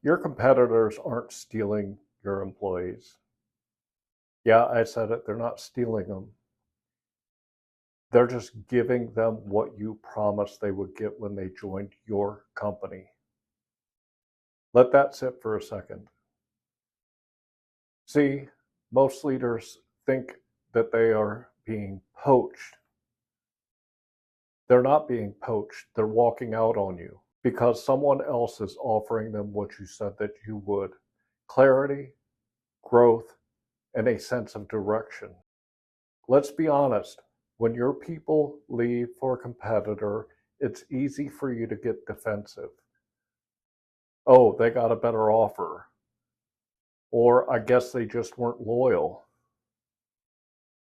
Your competitors aren't stealing your employees. Yeah, I said it, they're not stealing them. They're just giving them what you promised they would get when they joined your company. Let that sit for a second. See, most leaders think that they are being poached. They're not being poached, they're walking out on you because someone else is offering them what you said that you would. Clarity, growth, and a sense of direction. Let's be honest, when your people leave for a competitor, it's easy for you to get defensive. Oh, they got a better offer. Or I guess they just weren't loyal.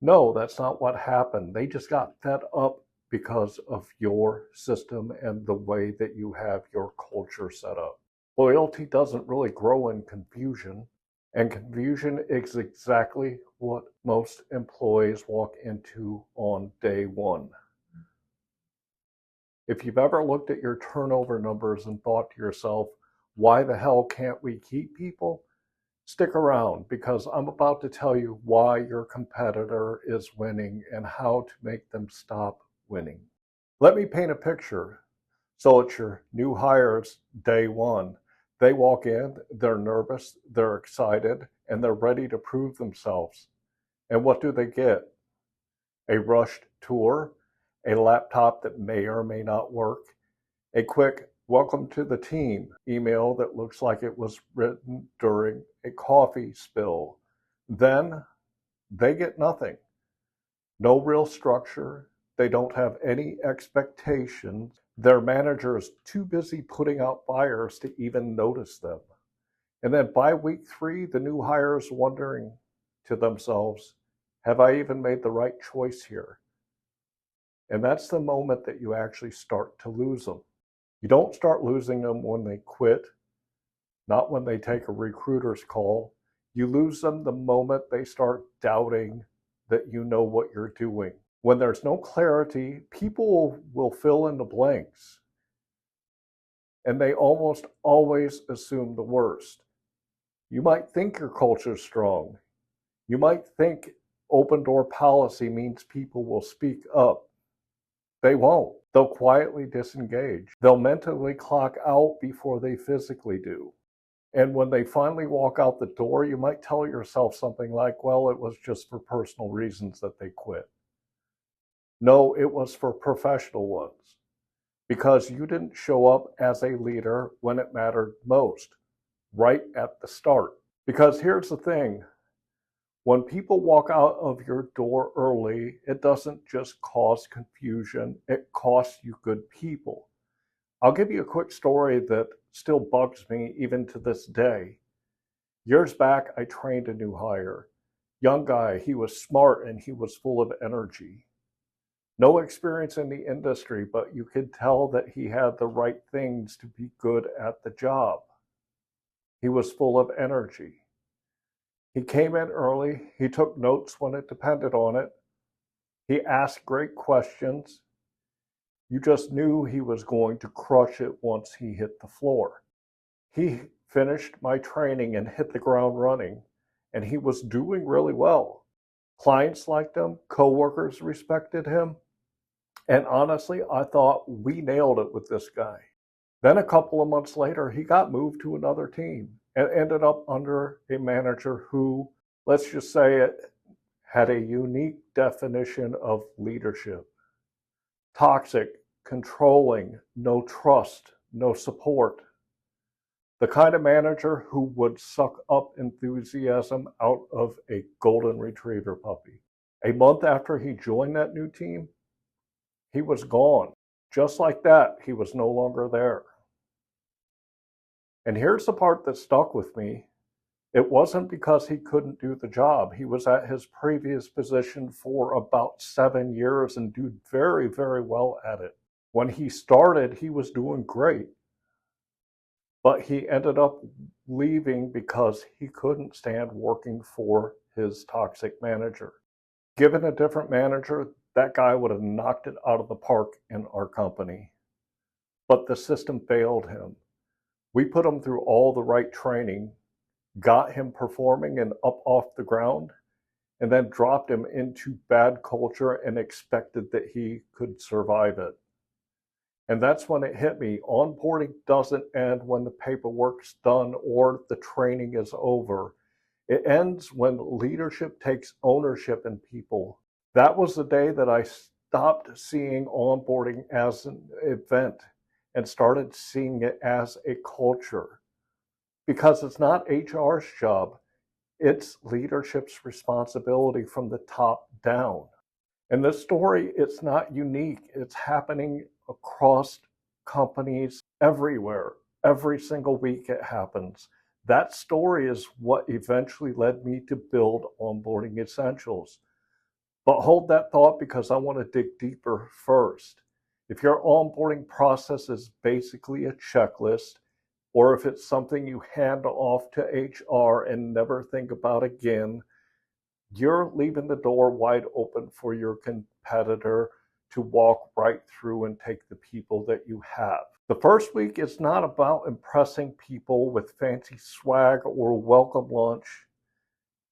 No, that's not what happened. They just got fed up because of your system and the way that you have your culture set up. Loyalty doesn't really grow in confusion, and confusion is exactly what most employees walk into on day one. If you've ever looked at your turnover numbers and thought to yourself, why the hell can't we keep people? Stick around because I'm about to tell you why your competitor is winning and how to make them stop winning. Let me paint a picture. So it's your new hires day one. They walk in, they're nervous, they're excited, and they're ready to prove themselves. And what do they get? A rushed tour, a laptop that may or may not work, a quick welcome to the team email that looks like it was written during a coffee spill. Then they get nothing. No real structure. They don't have any expectations. Their manager is too busy putting out fires to even notice them. And then by week 3, the new hire is wondering to themselves, have I even made the right choice here? And that's the moment that you actually start to lose them. You don't start losing them when they quit, not when they take a recruiter's call. You lose them the moment they start doubting that you know what you're doing. When there's no clarity, people will fill in the blanks. And they almost always assume the worst. You might think your culture is strong. You might think open door policy means people will speak up. They won't. They'll quietly disengage. They'll mentally clock out before they physically do. And when they finally walk out the door, you might tell yourself something like, well, it was just for personal reasons that they quit. No, it was for professional ones. Because you didn't show up as a leader when it mattered most, right at the start. Because here's the thing. When people walk out of your door early, it doesn't just cause confusion, it costs you good people. I'll give you a quick story that still bugs me even to this day. Years back, I trained a new hire. Young guy, he was smart and he was full of energy. No experience in the industry, but you could tell that he had the right things to be good at the job. He was full of energy. He came in early, he took notes when it depended on it, he asked great questions. You just knew he was going to crush it once he hit the floor. He finished my training and hit the ground running, and he was doing really well. Clients liked him, coworkers respected him, and honestly, I thought we nailed it with this guy. Then a couple of months later, he got moved to another team and ended up under a manager who, let's just say it, had a unique definition of leadership. Toxic, controlling, no trust, no support. The kind of manager who would suck up enthusiasm out of a golden retriever puppy. A month after he joined that new team, he was gone. Just like that, he was no longer there. And here's the part that stuck with me. It wasn't because he couldn't do the job. He was at his previous position for about 7 years and did very, very well at it. When he started, he was doing great. But he ended up leaving because he couldn't stand working for his toxic manager. Given a different manager, that guy would have knocked it out of the park in our company. But the system failed him. We put him through all the right training, got him performing and up off the ground, and then dropped him into bad culture and expected that he could survive it. And that's when it hit me. Onboarding doesn't end when the paperwork's done or the training is over. It ends when leadership takes ownership in people. That was the day that I stopped seeing onboarding as an event and started seeing it as a culture. Because it's not HR's job, it's leadership's responsibility from the top down. And this story, it's not unique. It's happening across companies everywhere. Every single week it happens. That story is what eventually led me to build Onboarding Essentials. But hold that thought because I want to dig deeper first. If your onboarding process is basically a checklist, or if it's something you hand off to HR and never think about again, you're leaving the door wide open for your competitor to walk right through and take the people that you have. The first week is not about impressing people with fancy swag or welcome lunch.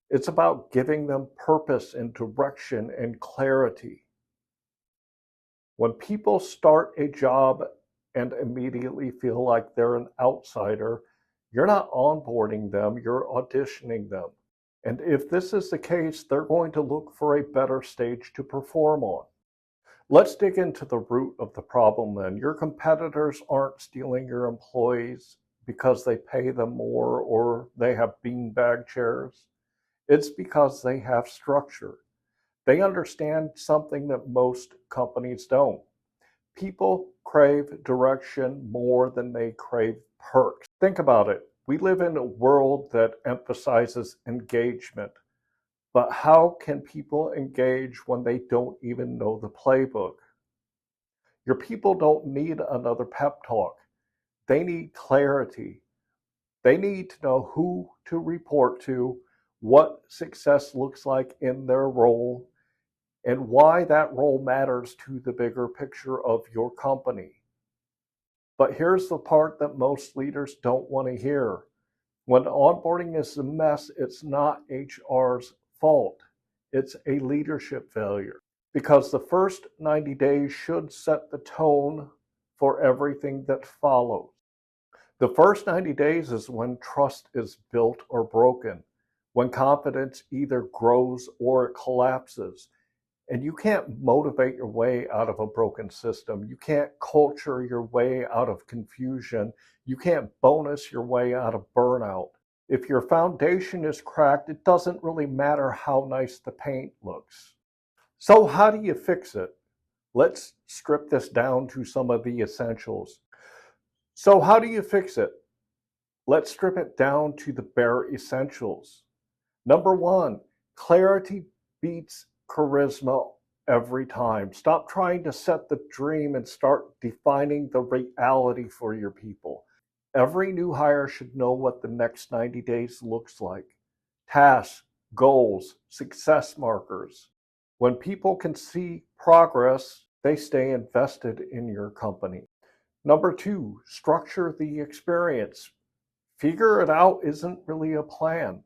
It's about giving them purpose and direction and clarity. When people start a job and immediately feel like they're an outsider, you're not onboarding them, you're auditioning them. And if this is the case, they're going to look for a better stage to perform on. Let's dig into the root of the problem then. Your competitors aren't stealing your employees because they pay them more or they have beanbag chairs. It's because they have structure. They understand something that most companies don't. People crave direction more than they crave perks. Think about it. We live in a world that emphasizes engagement. But how can people engage when they don't even know the playbook? Your people don't need another pep talk. They need clarity. They need to know who to report to, what success looks like in their role, and why that role matters to the bigger picture of your company. But here's the part that most leaders don't want to hear. When onboarding is a mess, it's not HR's fault. It's a leadership failure. Because the first 90 days should set the tone for everything that follows. The first 90 days is when trust is built or broken, when confidence either grows or it collapses. And you can't motivate your way out of a broken system. You can't culture your way out of confusion. You can't bonus your way out of burnout. If your foundation is cracked, it doesn't really matter how nice the paint looks. So how do you fix it? Let's strip this down to some of the essentials. So how do you fix it? Let's strip it down to the bare essentials. Number one, clarity beats charisma every time. Stop trying to set the dream and start defining the reality for your people. Every new hire should know what the next 90 days looks like. Tasks, goals, success markers. When people can see progress, they stay invested in your company. Number two, structure the experience. Figure it out isn't really a plan.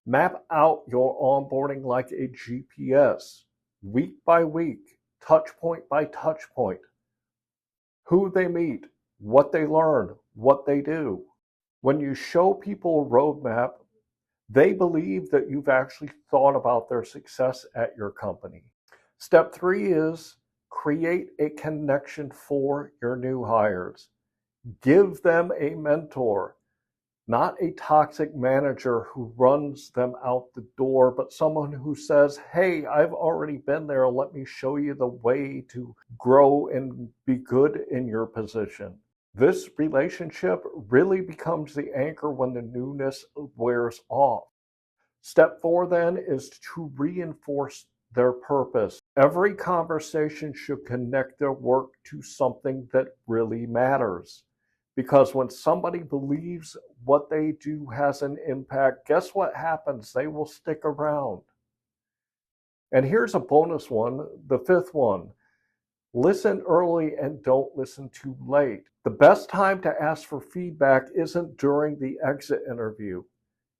Map out your onboarding like a GPS, week by week, touch point by touch point. Who they meet, what they learn, what they do. When you show people a roadmap, they believe that you've actually thought about their success at your company. Step three is create a connection for your new hires. Give them a mentor, not a toxic manager who runs them out the door, but someone who says, hey, I've already been there. Let me show you the way to grow and be good in your position. This relationship really becomes the anchor when the newness wears off. Step four then is to reinforce their purpose. Every conversation should connect their work to something that really matters. Because when somebody believes what they do has an impact, guess what happens? They will stick around. And here's a bonus one, the fifth one. Listen early and don't listen too late. The best time to ask for feedback isn't during the exit interview.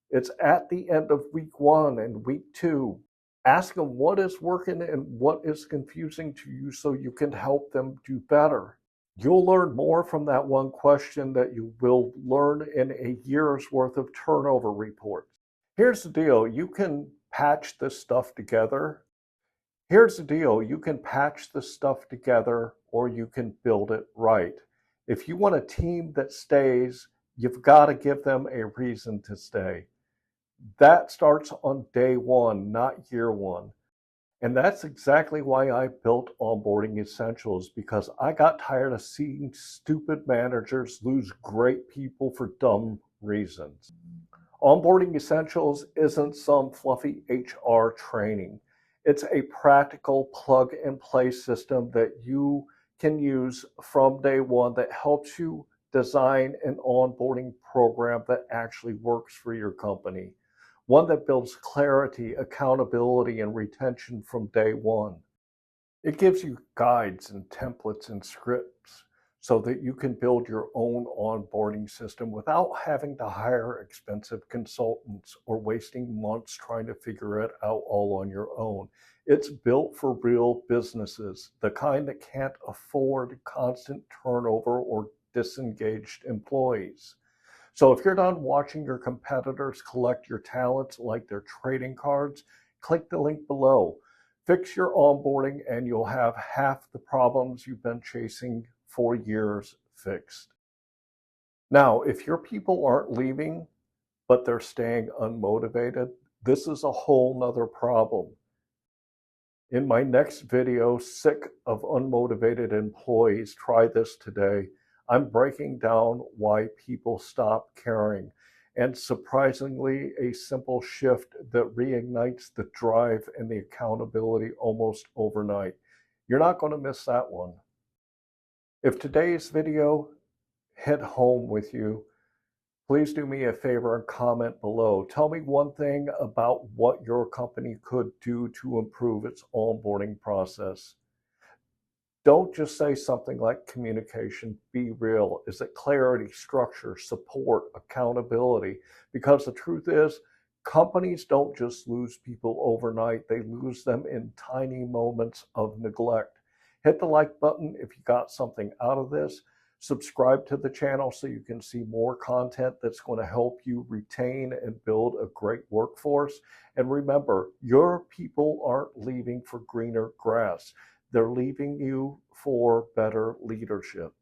It's at the end of week 1 and week 2. Ask them what is working and what is confusing to you so you can help them do better. You'll learn more from that one question that you will learn in a year's worth of turnover reports. Here's the deal, you can patch this stuff together. Here's the deal, you can patch this stuff together or you can build it right. If you want a team that stays, you've got to give them a reason to stay. That starts on day 1, not year 1. And that's exactly why I built Onboarding Essentials, because I got tired of seeing stupid managers lose great people for dumb reasons. Onboarding Essentials isn't some fluffy HR training. It's a practical plug and play system that you can use from day 1 that helps you design an onboarding program that actually works for your company. One that builds clarity, accountability, and retention from day 1. It gives you guides and templates and scripts so that you can build your own onboarding system without having to hire expensive consultants or wasting months trying to figure it out all on your own. It's built for real businesses, the kind that can't afford constant turnover or disengaged employees. So if you're done watching your competitors collect your talents like their trading cards, click the link below. Fix your onboarding and you'll have half the problems you've been chasing for years fixed. Now, if your people aren't leaving, but they're staying unmotivated, this is a whole nother problem. In my next video, Sick of Unmotivated Employees, try this today. I'm breaking down why people stop caring, and surprisingly, a simple shift that reignites the drive and the accountability almost overnight. You're not going to miss that one. If today's video hit home with you, please do me a favor and comment below. Tell me one thing about what your company could do to improve its onboarding process. Don't just say something like communication, be real. Is it clarity, structure, support, accountability? Because the truth is, companies don't just lose people overnight, they lose them in tiny moments of neglect. Hit the like button if you got something out of this. Subscribe to the channel so you can see more content that's going to help you retain and build a great workforce. And remember, your people aren't leaving for greener grass. They're leaving you for better leadership.